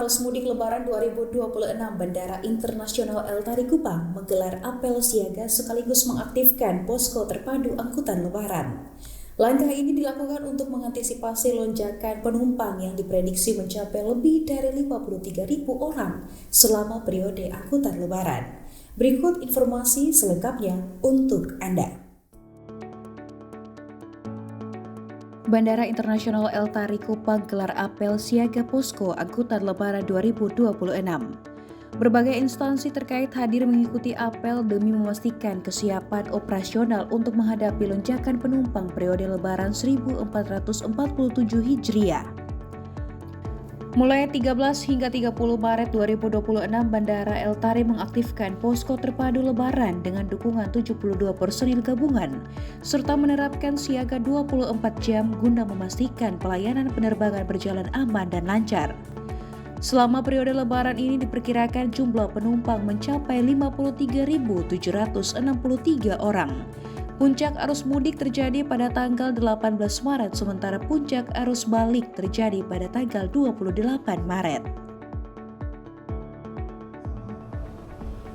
Arus Mudik Lebaran 2026, Bandara Internasional El Tari Kupang menggelar apel siaga sekaligus mengaktifkan posko terpadu angkutan lebaran. Langkah ini dilakukan untuk mengantisipasi lonjakan penumpang yang diprediksi mencapai lebih dari 53.000 orang selama periode angkutan lebaran. Berikut informasi selengkapnya untuk Anda. Bandara Internasional El Tari Kupang gelar apel siaga posko angkutan lebaran 2026. Berbagai instansi terkait hadir mengikuti apel demi memastikan kesiapan operasional untuk menghadapi lonjakan penumpang periode lebaran 1447 Hijriah. Mulai 13 hingga 30 Maret 2026, Bandara El Tari mengaktifkan posko terpadu lebaran dengan dukungan 72 personil gabungan, serta menerapkan siaga 24 jam guna memastikan pelayanan penerbangan berjalan aman dan lancar. Selama periode lebaran ini diperkirakan jumlah penumpang mencapai 53.763 orang. Puncak arus mudik terjadi pada tanggal 18 Maret, sementara puncak arus balik terjadi pada tanggal 28 Maret.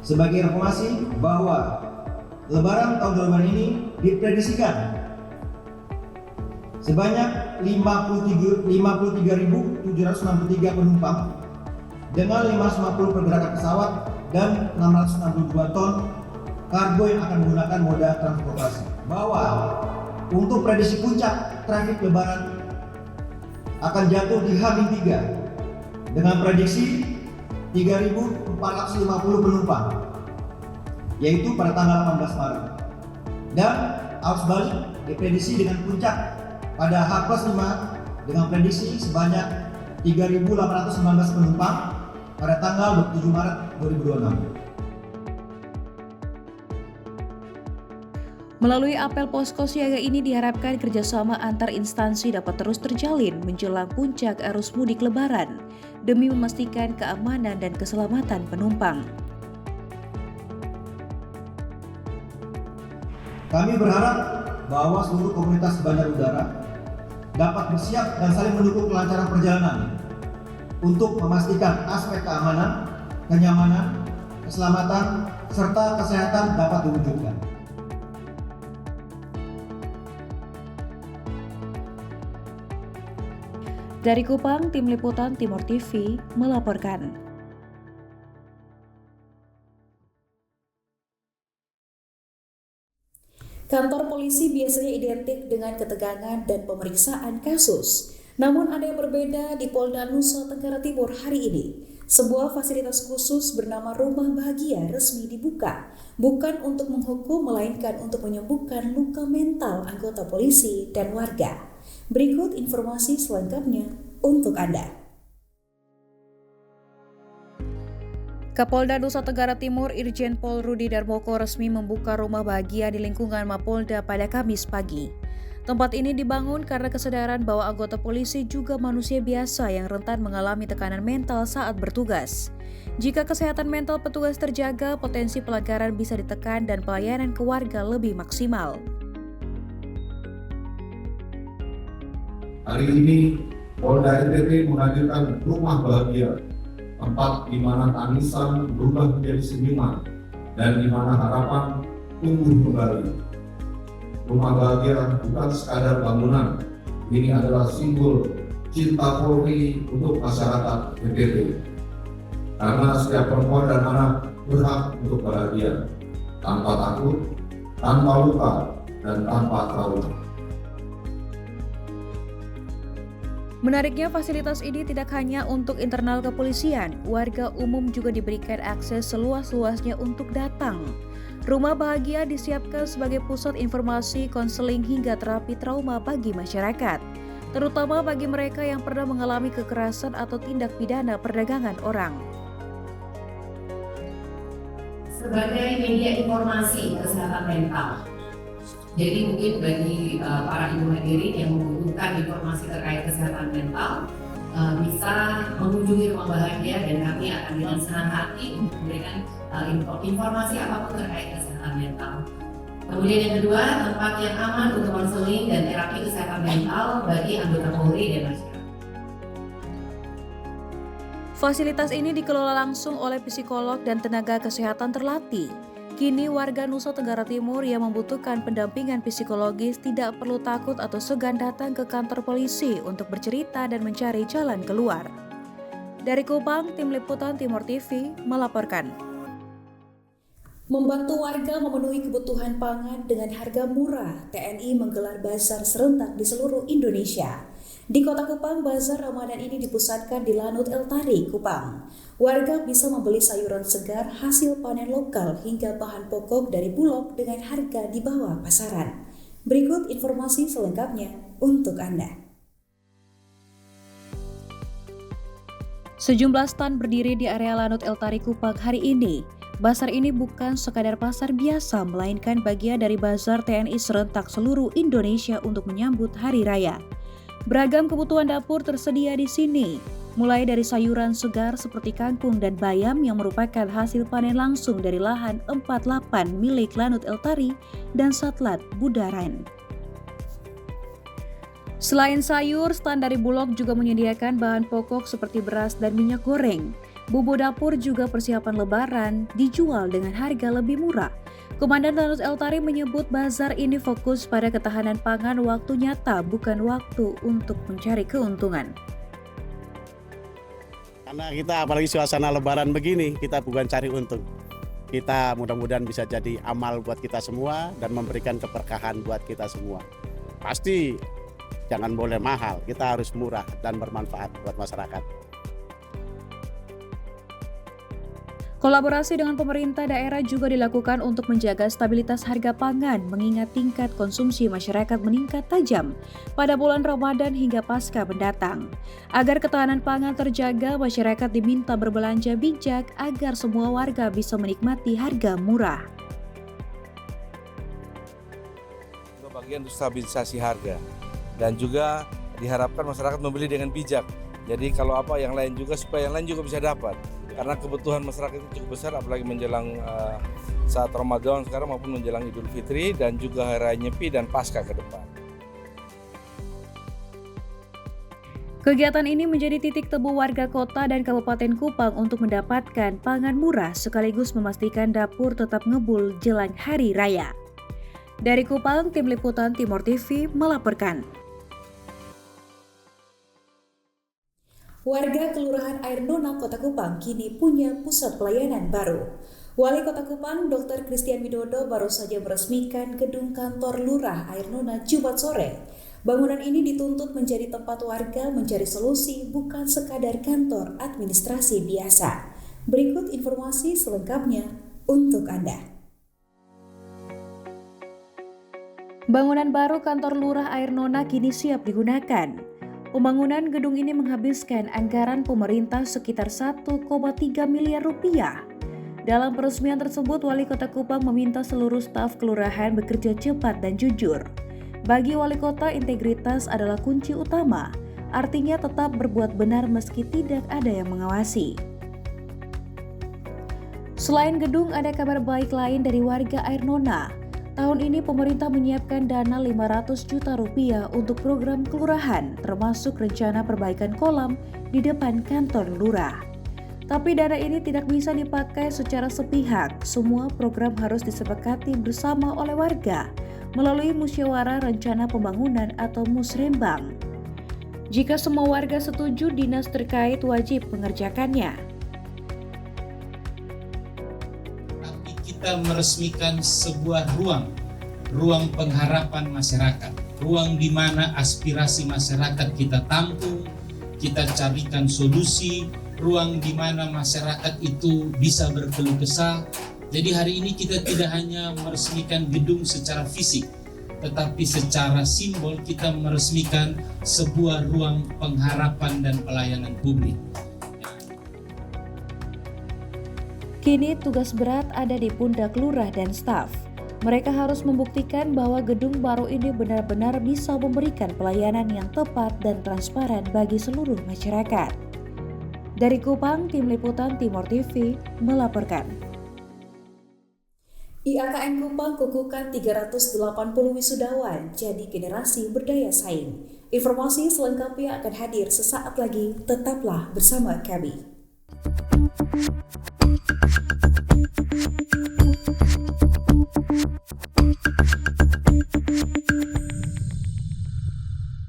Sebagai informasi bahwa Lebaran tahun 2020 ini diprediksikan sebanyak 53.763 penumpang dengan 550 pergerakan pesawat dan 662 ton kargo yang akan menggunakan moda transportasi. Bahwa untuk prediksi puncak trafik lebaran akan jatuh di H-3 dengan prediksi 3.450 penumpang, yaitu pada tanggal 18 Maret. Dan arus balik diprediksi dengan puncak pada H+5 dengan prediksi sebanyak 3.819 penumpang pada tanggal 27 Maret 2026. Melalui apel posko siaga ini diharapkan kerjasama antar instansi dapat terus terjalin menjelang puncak arus mudik lebaran demi memastikan keamanan dan keselamatan penumpang. Kami berharap bahwa seluruh komunitas bandar udara dapat bersiap dan saling mendukung kelancaran perjalanan untuk memastikan aspek keamanan, kenyamanan, keselamatan, serta kesehatan dapat diwujudkan. Dari Kupang, Tim Liputan Timur TV melaporkan. Kantor polisi biasanya identik dengan ketegangan dan pemeriksaan kasus. Namun ada yang berbeda di Polda Nusa Tenggara Timur hari ini. Sebuah fasilitas khusus bernama Rumah Bahagia resmi dibuka, bukan untuk menghukum melainkan untuk menyembuhkan luka mental anggota polisi dan warga. Berikut informasi selengkapnya untuk Anda. Kapolda Nusa Tenggara Timur Irjen Pol Rudi Darmoko resmi membuka Rumah Bahagia di lingkungan Mapolda pada Kamis pagi. Tempat ini dibangun karena kesadaran bahwa anggota polisi juga manusia biasa yang rentan mengalami tekanan mental saat bertugas. Jika kesehatan mental petugas terjaga, potensi pelanggaran bisa ditekan dan pelayanan ke warga lebih maksimal. Hari ini Polda NTT menghadirkan Rumah Bahagia, tempat di mana tangisan berubah menjadi senyuman dan di mana harapan tumbuh kembali. Rumah Bahagia bukan sekadar bangunan, ini adalah simbol cinta Polri untuk masyarakat NTT. Karena setiap perempuan dan anak berhak untuk bahagia, tanpa takut, tanpa luka, dan tanpa trauma. Menariknya, fasilitas ini tidak hanya untuk internal kepolisian, warga umum juga diberikan akses seluas-luasnya untuk datang. Rumah Bahagia disiapkan sebagai pusat informasi, konseling hingga terapi trauma bagi masyarakat, terutama bagi mereka yang pernah mengalami kekerasan atau tindak pidana perdagangan orang. Sebagai media informasi kesehatan mental, jadi mungkin bagi para ibu hadirin yang membutuhkan informasi terkait kesehatan mental bisa mengunjungi Rumah Bahagia dan kami akan dengan senang hati memberikan informasi apapun terkait kesehatan mental. Kemudian yang kedua, tempat yang aman untuk konseling dan terapi kesehatan mental bagi anggota Polri dan masyarakat. Fasilitas ini dikelola langsung oleh psikolog dan tenaga kesehatan terlatih. Kini warga Nusa Tenggara Timur yang membutuhkan pendampingan psikologis tidak perlu takut atau segan datang ke kantor polisi untuk bercerita dan mencari jalan keluar. Dari Kupang, Tim Liputan Timur TV melaporkan. Membantu warga memenuhi kebutuhan pangan dengan harga murah, TNI menggelar bazar serentak di seluruh Indonesia. Di Kota Kupang, bazar Ramadan ini dipusatkan di Lanut El Tari, Kupang. Warga bisa membeli sayuran segar hasil panen lokal hingga bahan pokok dari Bulog dengan harga di bawah pasaran. Berikut informasi selengkapnya untuk Anda. Sejumlah stand berdiri di area Lanut El Tari Kupang hari ini. Bazar ini bukan sekadar pasar biasa, melainkan bagian dari bazar TNI serentak seluruh Indonesia untuk menyambut Hari Raya. Beragam kebutuhan dapur tersedia di sini, mulai dari sayuran segar seperti kangkung dan bayam yang merupakan hasil panen langsung dari lahan 48 milik Lanut El Tari dan Satlat Budaran. Selain sayur, stand dari Bulog juga menyediakan bahan pokok seperti beras dan minyak goreng. Bumbu dapur juga persiapan lebaran dijual dengan harga lebih murah. Komandan Lanut El Tari menyebut bazar ini fokus pada ketahanan pangan waktu nyata, bukan waktu untuk mencari keuntungan. Karena kita apalagi suasana lebaran begini, kita bukan cari untung. Kita mudah-mudahan bisa jadi amal buat kita semua dan memberikan keberkahan buat kita semua. Pasti jangan boleh mahal, kita harus murah dan bermanfaat buat masyarakat. Kolaborasi dengan pemerintah daerah juga dilakukan untuk menjaga stabilitas harga pangan, mengingat tingkat konsumsi masyarakat meningkat tajam pada bulan Ramadan hingga pasca mendatang. Agar ketahanan pangan terjaga, masyarakat diminta berbelanja bijak agar semua warga bisa menikmati harga murah. Bagian untuk stabilisasi harga dan juga diharapkan masyarakat membeli dengan bijak. Jadi kalau apa yang lain juga supaya yang lain juga bisa dapat. Karena kebutuhan masyarakat itu cukup besar, apalagi menjelang saat Ramadan sekarang maupun menjelang Idul Fitri dan juga Hari Raya Nyepi dan Paskah ke depan. Kegiatan ini menjadi titik temu warga kota dan Kabupaten Kupang untuk mendapatkan pangan murah sekaligus memastikan dapur tetap ngebul jelang Hari Raya. Dari Kupang, Tim Liputan Timur TV melaporkan. Warga Kelurahan Air Nona Kota Kupang kini punya pusat pelayanan baru. Wali Kota Kupang, Dr. Christian Widodo baru saja meresmikan gedung kantor Lurah Air Nona Jumat sore. Bangunan ini dituntut menjadi tempat warga mencari solusi, bukan sekadar kantor administrasi biasa. Berikut informasi selengkapnya untuk Anda. Bangunan baru kantor Lurah Air Nona kini siap digunakan. Pembangunan gedung ini menghabiskan anggaran pemerintah sekitar 1,3 miliar rupiah. Dalam peresmian tersebut, Wali Kota Kupang meminta seluruh staf kelurahan bekerja cepat dan jujur. Bagi Wali Kota, integritas adalah kunci utama, artinya tetap berbuat benar meski tidak ada yang mengawasi. Selain gedung, ada kabar baik lain dari warga Air Nona. Tahun ini pemerintah menyiapkan dana 500 juta rupiah untuk program kelurahan, termasuk rencana perbaikan kolam di depan kantor lurah. Tapi dana ini tidak bisa dipakai secara sepihak. Semua program harus disepakati bersama oleh warga melalui musyawarah rencana pembangunan atau musrembang. Jika semua warga setuju, dinas terkait wajib mengerjakannya. Kita meresmikan sebuah ruang pengharapan masyarakat, ruang di mana aspirasi masyarakat kita tampung, kita carikan solusi, ruang di mana masyarakat itu bisa berkeluh kesah. Jadi hari ini kita tidak hanya meresmikan gedung secara fisik, tetapi secara simbol kita meresmikan sebuah ruang pengharapan dan pelayanan publik. Kini tugas berat ada di pundak lurah dan staf. Mereka harus membuktikan bahwa gedung baru ini benar-benar bisa memberikan pelayanan yang tepat dan transparan bagi seluruh masyarakat. Dari Kupang, Tim Liputan Timur TV melaporkan. IAKN Kupang kukuhkan 380 wisudawan jadi generasi berdaya saing. Informasi selengkapnya akan hadir sesaat lagi, tetaplah bersama kami.